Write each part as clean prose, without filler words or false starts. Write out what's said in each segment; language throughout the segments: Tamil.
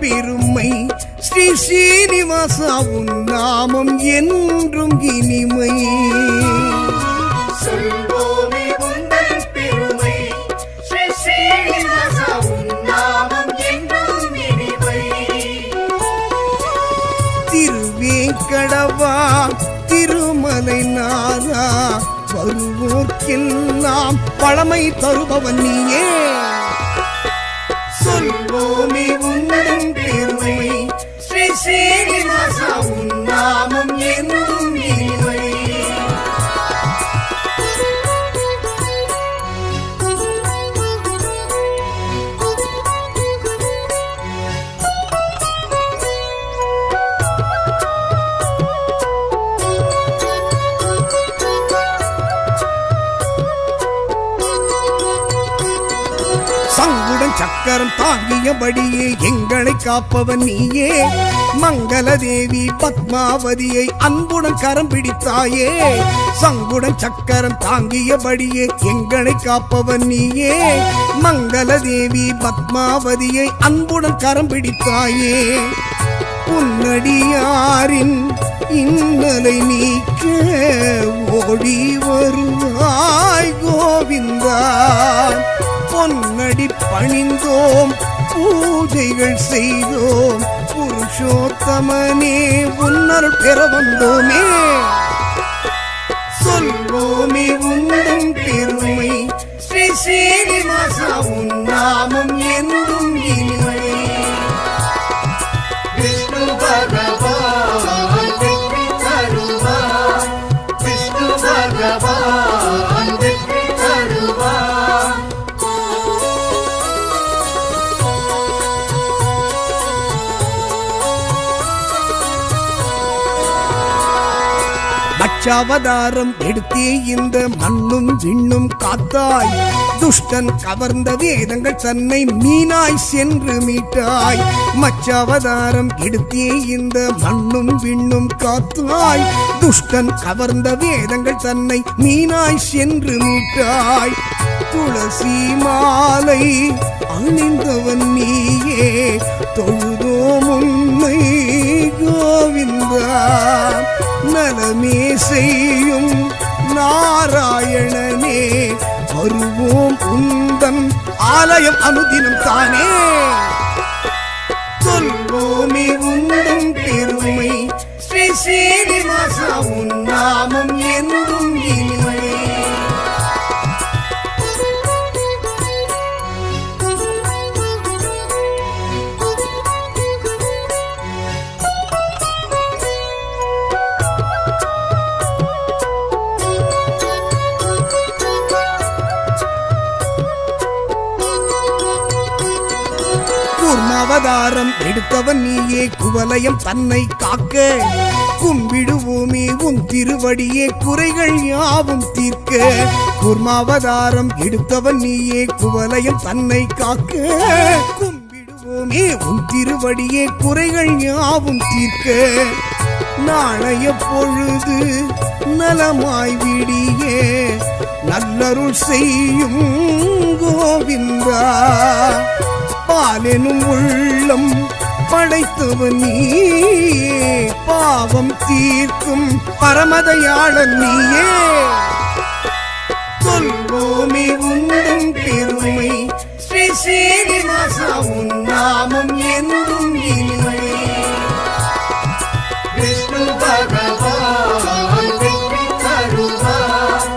பெருமை ஸ்ரீ ஸ்ரீனிவாசா உன் நாமம் என்றும் இனிமை. சொல்வோமே உந்தன் பெருமை ஸ்ரீ ஸ்ரீனிவாசா உன் நாமம் என்றும் இனிமை. திருவேங்கடவா திருமலை நாதா வருவோர்க்கெல்லாம் பழமை தருபவன் நீயே. சொல்வோமே உந்தன் பெருமை ஸ்ரீ ஸ்ரீனிவாசா உன் நாமம் என்றும் இனிமை. சங்குடன் சக்கரம் தாங்கியபடியே எங்களை காப்பவன் நீயே. மங்கள தேவி பத்மாவதியை அன்புடன் கரம் பிடித்தாயே. சங்குடன் சக்கரம் தாங்கியபடியே எங்களை காப்பவன் நீயே. மங்கள தேவி பத்மாவதியை அன்புடன் கரம் பிடித்தாயே. உன்னடியாரின் இன்னலை நீக்க ஓடி வருவாய் கோவிந்தா. பொன்னடி பணிந்தோம் பூஜைகள் செய்தோம் புருஷோத்தமனே உன்னருள் பெற வந்தோமே. சொல்வோமே உந்தன் பெருமை ஸ்ரீ ஸ்ரீனிவாசா உன் நாமம் என்றும் இனிமை. விஷ்ணு பகவான் வெற்றி தருவார், விஷ்ணு பகவான் வெற்றி தருவார். அச்சாவதாரம் எடுத்தே இந்த மண்ணும் விண்ணும் காத்தாய். துஷ்டன் கவர்ந்த வேதங்கள் தன்னை மீனாய் சென்று மீட்டாய். மச்சாவதாரம் எடுத்தே இந்த மண்ணும் விண்ணும் காத்தாய். துஷ்டன் கவர்ந்த வேதங்கள் தன்னை மீனாய் சென்று மீட்டாய். துளசி மாலை அணிந்தவன் நீயே தொழுதோம் உன்னை கோவிந்தா. நலமே செய்யும் நாராயணனே வருவோம் உந்தன் ஆலயம் அனுதினம் தானே. சொல்வோமே உந்தன் பெருமை ஸ்ரீ ஸ்ரீனிவாசா உன் நாமம் என்றும் இனிமை. அவதாரம் எடுத்தவன் நீயே குவலயம் தன்னை காக்க. கும்பிடுவோமே உன் திருவடியே குறைகள் யாவும் தீர்க்க. கூர்மாவதாரம் எடுத்தவன் நீயே குவலயம் தன்னை காக்க. கும்பிடுவோமே உன் திருவடியே குறைகள் யாவும் தீர்க்க. நாளைய பொழுது நலமாய் விடியே நல்லருள் செய்யும் கோவிந்தா. பாலெனும் உள்ளம் படைத்தவன் நீயே பாவம் தீர்க்கும் பரமதயாளன் நீயே. சொல்வோமே உந்தன் பெருமை ஸ்ரீ ஸ்ரீனிவாசா உன் நாமம் என்றும் இனிமை. விஷ்ணு பகவான் வெற்றி தருவார்,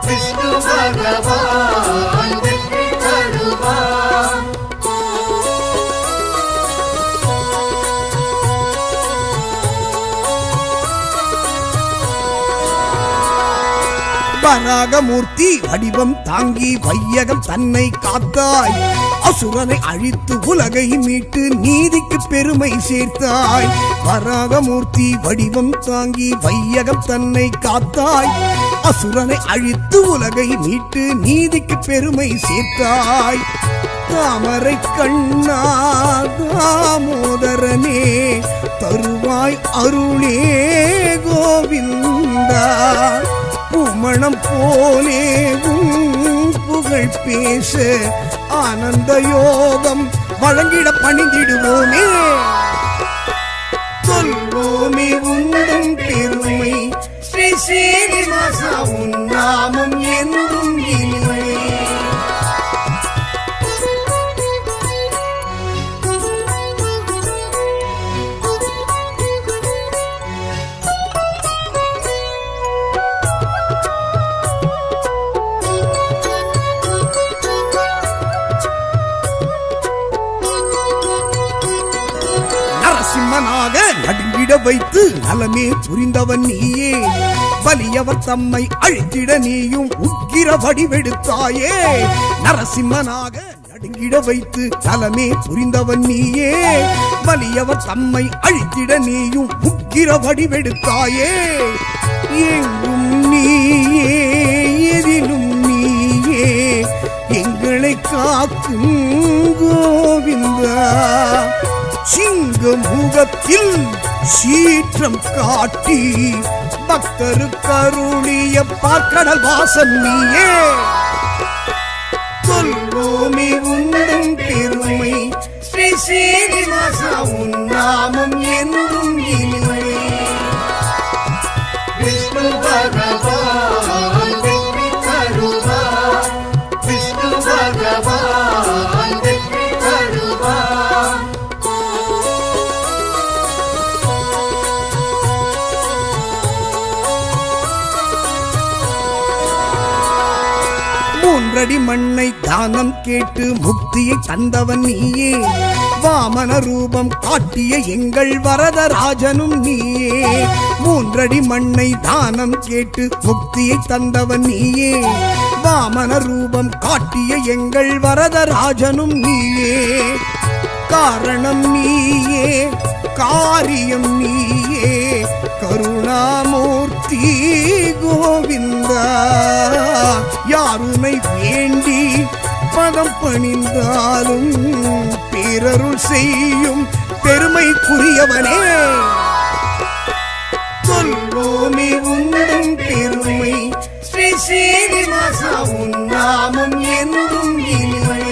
விஷ்ணு பகவான் வெற்றி தருவார். வராகமூர்த்தி வடிவம் தாங்கி வையகம் தன்னை காத்தாய். அசுரனை அழித்து உலகை மீட்டு நீதிக்கு பெருமை சேர்த்தாய். வராகமூர்த்தி வடிவம் தாங்கி வையகம் தன்னை காத்தாய். அசுரனை அழித்து உலகை மீட்டு நீதிக்கு பெருமை சேர்த்தாய். தாமரை கண்ணா தாமோதரனே தருவாய் அருளே கோவிந்தா. பூமணம் போலே புகழ் பேச ஆனந்த யோகம் வழங்கிட பணிந்திடுவோமே. சொல்வோமே உந்தன் பெருமை ஸ்ரீ சீனிவாசா, உன் நாமம் என்றும் இனிமை. நரசிம்மனாக நடுங்கிட வைத்து நலமே புரிந்தவன் நீயே. வலியவர் தம்மை அழித்திட நீயும் உக்கிர வடிவெடுத்தாயே. நரசிம்மனாக நடுங்கிட வைத்து நலமே புரிந்தவன் நீயே. வலியவர் தம்மை அழித்திட நீயும் உக்கிர வடிவெடுத்தாயே. எங்கும் நீயே, எதிலும் நீயே, எங்களை காக்கும் கோவிந்தா. சிங்க முகத்தில் சீற்றம் காட்டி பக்தருக்கு அருளிய பார்க்கடல் வாசன் நீயே. சொல்வோமே உந்தன் பெருமை ஸ்ரீ சீனிவாசா, உன் நாமம் என்றும் இனிமை. விஷ்ணு பகவான் வெற்றி தருவார், விஷ்ணு பகவான் வெற்றி தருவார். மூன்றடி மண்ணை தானம் கேட்டு முக்தியை தந்தவன் நீயே. வாமன ரூபம் காட்டிய எங்கள் வரதராஜனும் நீயே. மூன்றடி மண்ணை தானம் கேட்டு முக்தியை தந்தவன் நீயே. வாமன ரூபம் காட்டிய எங்கள் வரதராஜனும் நீயே. காரணம் நீயே, காரியம் நீயே, கருணாமூர்த்தி கோவிந்தா. யாருனை வேண்டி பதம் பணிந்தாலும் பேரருள் செய்யும் பெருமைக்குரியவனே. சொல்வோமே உந்தன் பெருமை ஸ்ரீ சீனிவாசா, உன் நாமம் என்றும் இனிமை.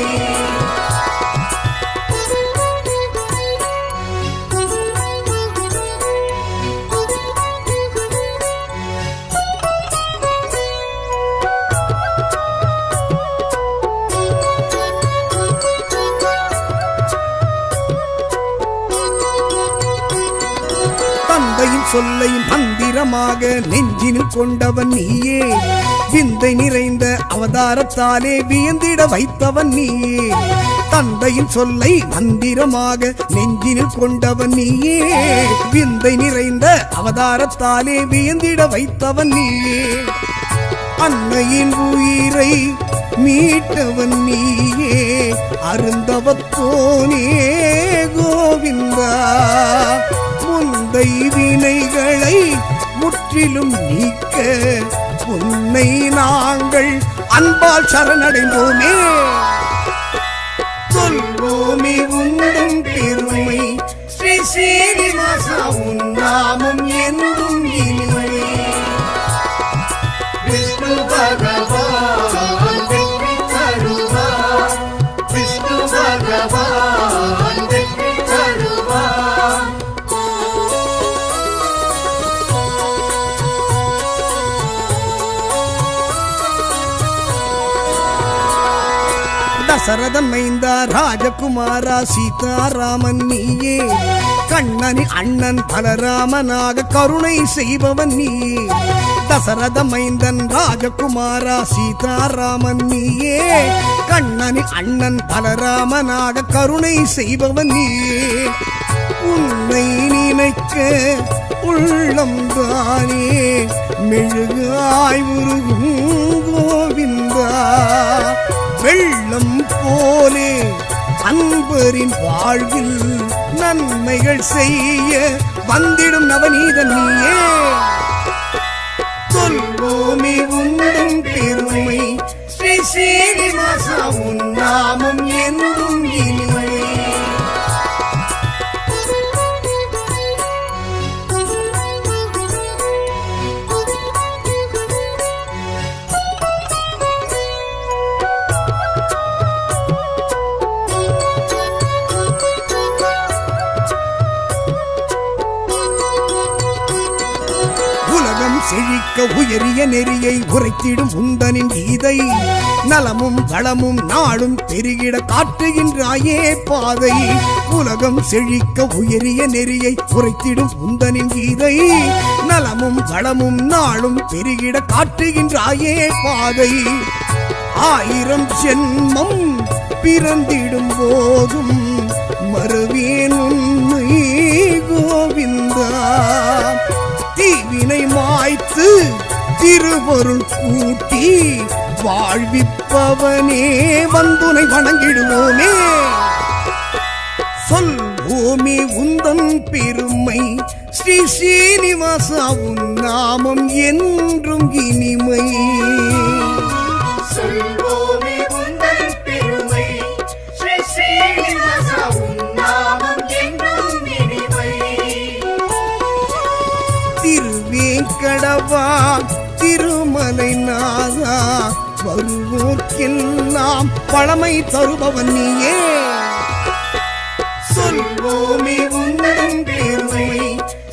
தந்தையின் சொல்லை மந்திரமாக நெஞ்சினில் கொண்டவன் நீயே. விந்தை நிறைந்த அவதாரத்தாலே வியந்திட வைத்தவன் நீயே. தந்தையின் சொல்லை மந்திரமாக நெஞ்சினில் கொண்டவன் நீயே. விந்தை நிறைந்த அவதாரத்தாலே வியந்திட வைத்தவன் நீயே. அன்னையின் உயிரை மீட்டவன் நீயே. அருந்தவத்தோனே கோவிந்தா. முந்தை வினைகளை முற்றிலும் நீக்க உன்னை நாங்கள் அன்பால் சரணடைந்தோமே. சொல்வோமே உந்தன் பெருமை ஸ்ரீ சீனிவாசா, உன் நாமம் என்றும் இனிமை. விஷ்ணு பகவான் வெற்றி தருவார், விஷ்ணு பகவான் வெற்றி தருவார். தசரதன் மைந்தா ராஜகுமாரா சீதாராமன் நீயே. கண்ணனி அண்ணன் பலராமனாக கருணை செய்பவன் நீயே. தசரத மைந்தன் ராஜகுமாரா சீதாராமன் நீயே. கண்ணனி அண்ணன் பலராமனாக கருணை செய்பவன் நீயே. உன்னை நினைக்க உள்ளம் தானே மெழுகாய் உருகும் கோவிந்தா. வெள்ளம் போலே அன்பரின் வாழ்வில் நன்மைகள் செய்ய வந்திடும் நவநீதன் நீயே. சொல்வோமே உந்தன் பெருமை ஸ்ரீ சீனிவாசா, உன் நாமம் என்றும் இனிமை. செழிக்க உயரிய நெறியை உரைத்திடும் உந்தனின் கீதை நலமும் வளமும் நாளும் பெருகிட காட்டுகின்றாயே பாதை உலகம் செழிக்க உயரிய நெறியை உரைத்திடும் உந்தனின் கீதை நலமும் வளமும் நாளும் பெருகிட காட்டுகின்றாயே பாதை 1000 ஜென்மம் பிறந்திடும் போதும் மறுவேன் உன்னை கோவிந்தா தீவினை மாய்த்து திருவருள் கூட்டி வாழ்விப்பவனே வந்துனை வணங்கிடுவோமே சொல்வோமே உந்தன் பெருமை ஸ்ரீ ஸ்ரீனிவாசா உன் நாமம் என்றும் இனிமை சொல்வோமே உந்தன் பெருமை ஸ்ரீ ஸ்ரீனிவாசா உன் நாமம் என்றும் இனிமை திருவேங்கடவா திருமலை நாதா வருவோர்க்கெல்லாம் பழமை தருபவன் நீயே சொல்வோமே உந்தன் பெருமை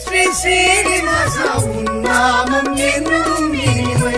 ஸ்ரீ ஸ்ரீனிவாசா உன் நாமம் என்றும் இனிமை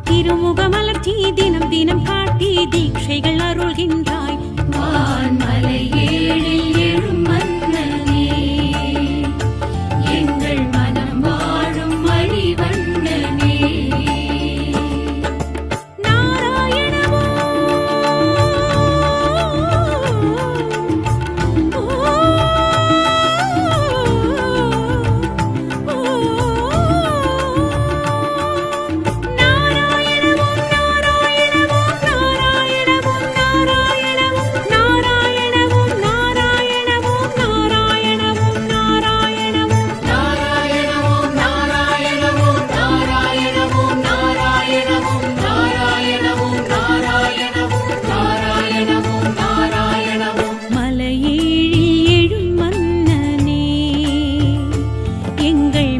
திருமுகமலர்ச்சி தினம் தினம் காட்டி தீட்சைகள் அருள்கின்றாய். வான்மலை ஏழில் எழும் மன்னனே, எங்கள் மனம் வாழும் எங்கள்